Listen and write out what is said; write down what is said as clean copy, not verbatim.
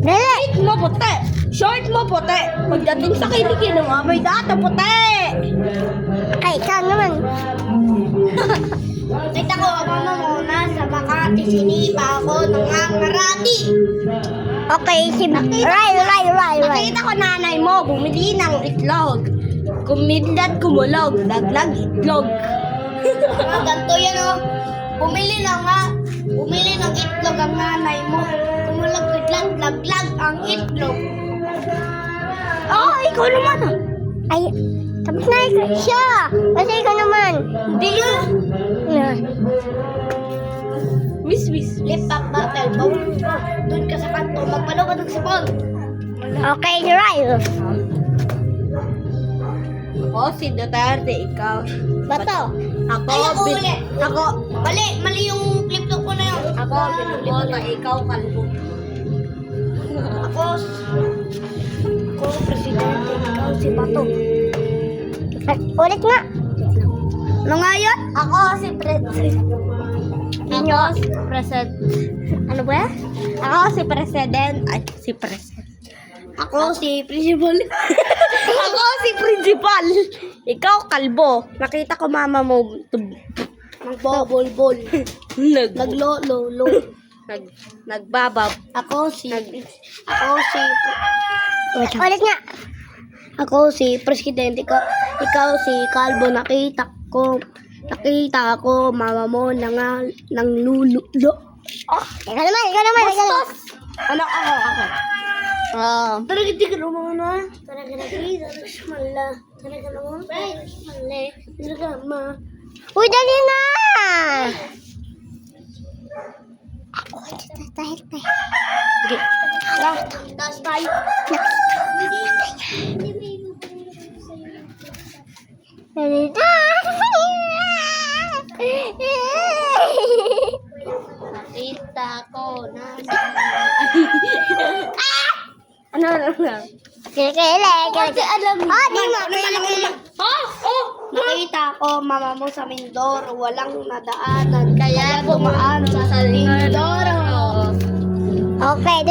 Short mo puti. Short mo puti. Pagdating sa kilikino mo, may data puti. Ay, ikaw naman. Kita ko, mama mo, nasa Makati, sinipa ako ng Angarati. Okay, si Ray. Nakita ko nanay mo, bumili ng itlog. Kumidlat, kumulog, daglag itlog. Ganto yan o. Bumili ng itlog ang nanay mo. Kumulog, biglang laglag ang itlog. Oo, ikaw naman ah. Ay, tapos na siya. Kasi ikaw naman. Hindi ah. Yeah. Miss. Lip up battle. Doon ka sa kanto, magpalo ka ng sipon. Okay, si Ray. Ako si Duterte, ikaw. Bato. Ako, mali yung flip ko na yun. Ako, binubota, ikaw, kalbo. Ako, presidente, ikaw, si Bato. Ulit nga. Ano nga yun? Ako, si Ano ba? Ako, si President. Ay, si President. Ako, si Principal. Ako, si Principal. Ikaw, kalbo. Nakita ko mama mo. Nagbobol-bol. Naglolo. Nagbabab. Ako, si Ulit nga. Ako si Presidente ko. Ikaw si Kalbo. Nakita ko mama mo nang lululo. Oh, ikaw naman. Bastos! Ano ako? Talaga di ka naman na. Talaga naman. Uy, dali na. Ako, dahil tayo. Sige. Taas tayo. Dali na. Nakita ko na. Ano? Kaya alam mo. Di mo. Nakita ko mama mo sa Mindoro, walang nadaanan, kaya dumaan sa Mindoro. Okay.